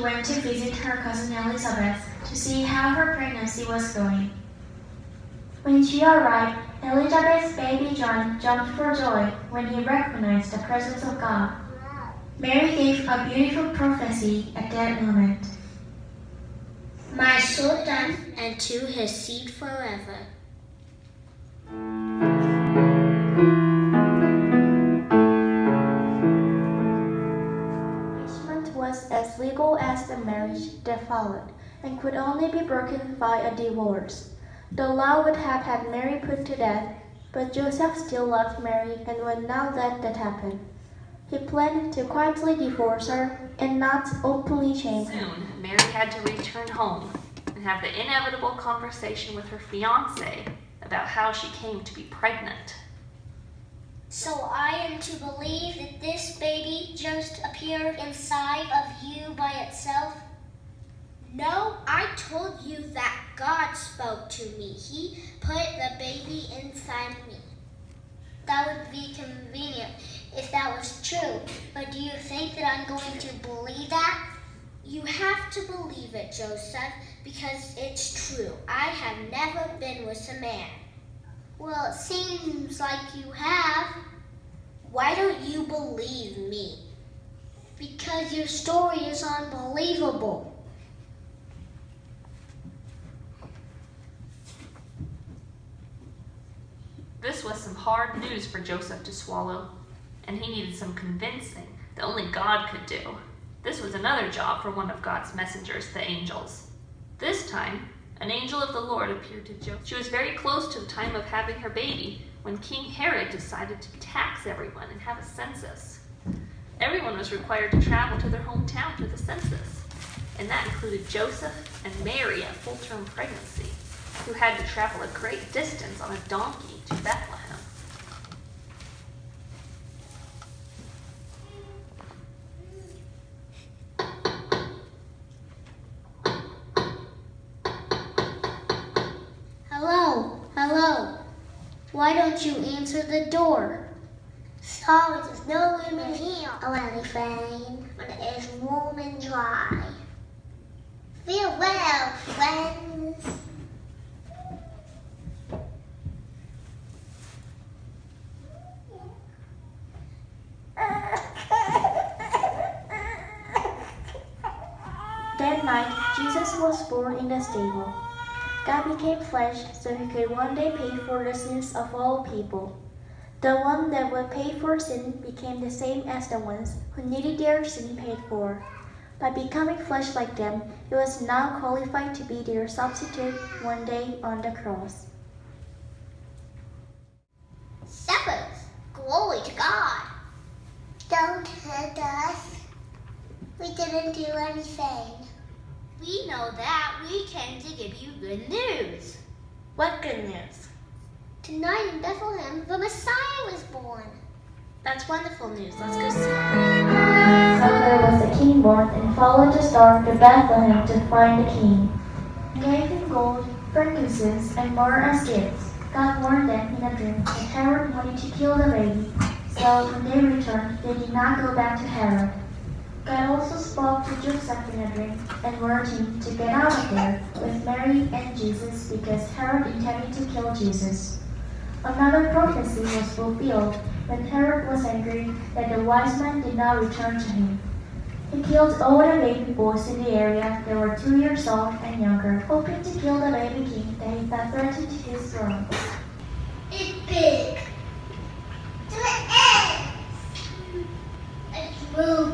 went to visit her cousin Elizabeth to see how her pregnancy was going. When she arrived, Elizabeth's baby John jumped for joy when he recognized the presence of God. Mary gave a beautiful prophecy at that moment. My son, and to his seed forever. Engagement was as legal as the marriage that followed, and could only be broken by a divorce. The law would have had Mary put to death, but Joseph still loved Mary and would not let that happen. He planned to quietly divorce her and not openly shame her. Soon, Mary had to return home and have the inevitable conversation with her fiancé about how she came to be pregnant. So I am to believe that this baby just appeared inside of you by itself? No, I told you that God spoke to me. He put the baby inside me. That would be convenient if that was true. But do you think that I'm going to believe that? You have to believe it, Joseph, because it's true. I have never been with a man. Well, it seems like you have. Why don't you believe me? Because your story is unbelievable. This was some hard news for Joseph to swallow, and he needed some convincing that only God could do. This was another job for one of God's messengers, the angels. This time, an angel of the Lord appeared to Joseph. She was very close to the time of having her baby when King Herod decided to tax everyone and have a census. Everyone was required to travel to their hometown for the census, and that included Joseph and Mary at full-term pregnancy, who had to travel a great distance on a donkey to Bethlehem. Hello. Why don't you answer the door? Sorry, there's no room in here. Oh, anything, but it is warm and dry. Farewell, friends. That night, Jesus was born in the stable. God became flesh so he could one day pay for the sins of all people. The one that would pay for sin became the same as the ones who needed their sin paid for. By becoming flesh like them, he was now qualified to be their substitute one day on the cross. Shepherds, glory to God. Don't hurt us. We didn't do anything. We know that. We came to give you good news. What good news? Tonight in Bethlehem, the Messiah was born. That's wonderful news. Let's go see. So there was a king born and followed the star to Bethlehem to find the king. Gave him gold, frankincense, and myrrh as gifts. God warned them in a dream that Herod wanted to kill the baby. So when they returned, they did not go back to Herod. God also spoke to Joseph in a dream and warned him to get out of there with Mary and Jesus because Herod intended to kill Jesus. Another prophecy was fulfilled when Herod was angry that the wise men did not return to him. He killed all the baby boys in the area that were 2 years old and younger, hoping to kill the baby king that he thought threatened his throne. It's big. To the end. It's moving.